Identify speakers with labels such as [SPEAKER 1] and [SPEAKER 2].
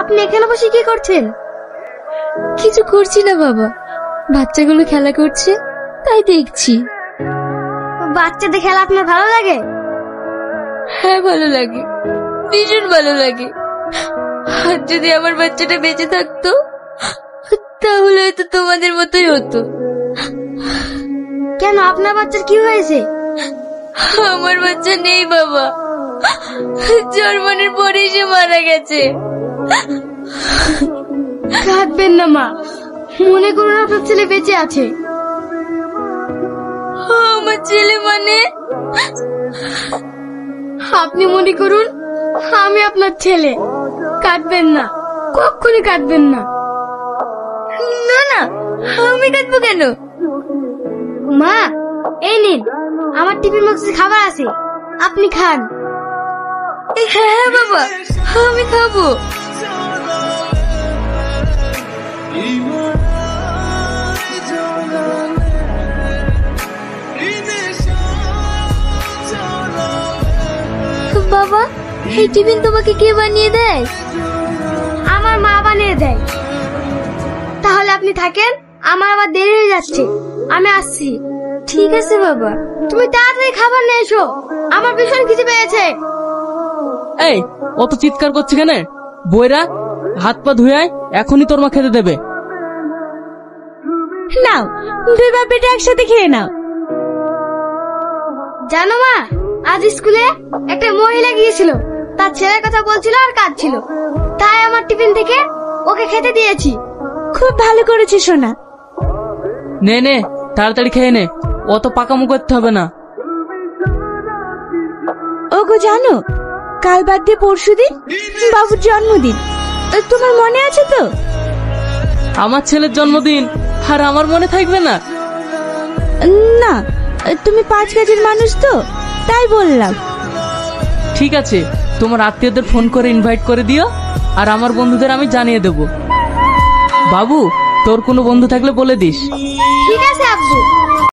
[SPEAKER 1] আপনি এখানে বসে কি করছেন?
[SPEAKER 2] কিছু করছি না বাবা, বাচ্চাগুলো খেলা করছে তাই দেখছি।
[SPEAKER 1] বাচ্চাদের খেলা আপনার ভালো লাগে?
[SPEAKER 2] হ্যাঁ ভালো লাগে, ভীষণ ভালো লাগে। আর যদি আমার বাচ্চাটা বেঁচে থাকতো তাহলে হয়তো তোমাদের মতোই হতো।
[SPEAKER 1] কেন, আপনার বাচ্চার কি হয়েছে?
[SPEAKER 2] আমার বাচ্চা নেই বাবা, জন্মের পরেই সে মারা গেছে।
[SPEAKER 1] কাঁদবেন না মা, মনে করুন আপনার ছেলে বেঁচে আছে।
[SPEAKER 2] আমার ছেলে মানে?
[SPEAKER 1] আপনি মনে করুন আমি আপনার ছেলে। কাঁদবেন না, কখনই কাঁদবেন না।
[SPEAKER 2] না না, আমি কাঁদবো কেন?
[SPEAKER 1] মা এই নিন, আমার টিফিন বক্সে খাবার আছে, আপনি খান।
[SPEAKER 2] হ্যাঁ বাবা, আমি খাবো। বাবা, এই টিফিন তোমাকে কে বানিয়ে দেয়?
[SPEAKER 1] আমার মা বানিয়ে দেয়। তাহলে আপনি থাকেন, আমার আবার দেরি হয়ে যাচ্ছে, আমি আসছি।
[SPEAKER 2] ঠিক আছে বাবা।
[SPEAKER 1] তুমি তাড়াতাড়ি খাবার নিয়ে এসো, আমার ভীষণ খিদে পেয়েছে।
[SPEAKER 3] এই অত চিৎকার করছি কেন? বইরা হাত পা ধুয়ে আয়, এখনই তোর মা খেতে দেবে।
[SPEAKER 2] নাও, দুই বাপ বেটা একসাথে খেয়ে নাও।
[SPEAKER 1] জানো মা, আজ স্কুলে একটা মহিলা গিয়েছিল, তার ছেলের কথা বলছিল আর কাঁদছিল, তাই আমার টিফিন থেকে ওকে খেতে দিয়েছি।
[SPEAKER 2] খুব ভালো করেছে সোনা।
[SPEAKER 3] নে নে, তাড়াতাড়ি খেয়ে নে, অত পাকামো করতে হবে না।
[SPEAKER 2] ওগো জানো, কাল বাদ দিয়ে পরশুদিন বাবুর জন্মদিন, তোমার মনে আছে তো?
[SPEAKER 3] আমার ছেলের জন্মদিন আর আমার মনে থাকবে না?
[SPEAKER 2] না, তুমি 5 কাজের মানুষ তো, তাই বললাম।
[SPEAKER 3] ঠিক আছে, তোমার আত্মীয়দের ফোন করে ইনভাইট করে দিও, আর আমার বন্ধুদের আমি জানিয়ে দেব। বাবু, তোর কোনো বন্ধু থাকলে বলে দিস।
[SPEAKER 1] ঠিক আছে আব্বু।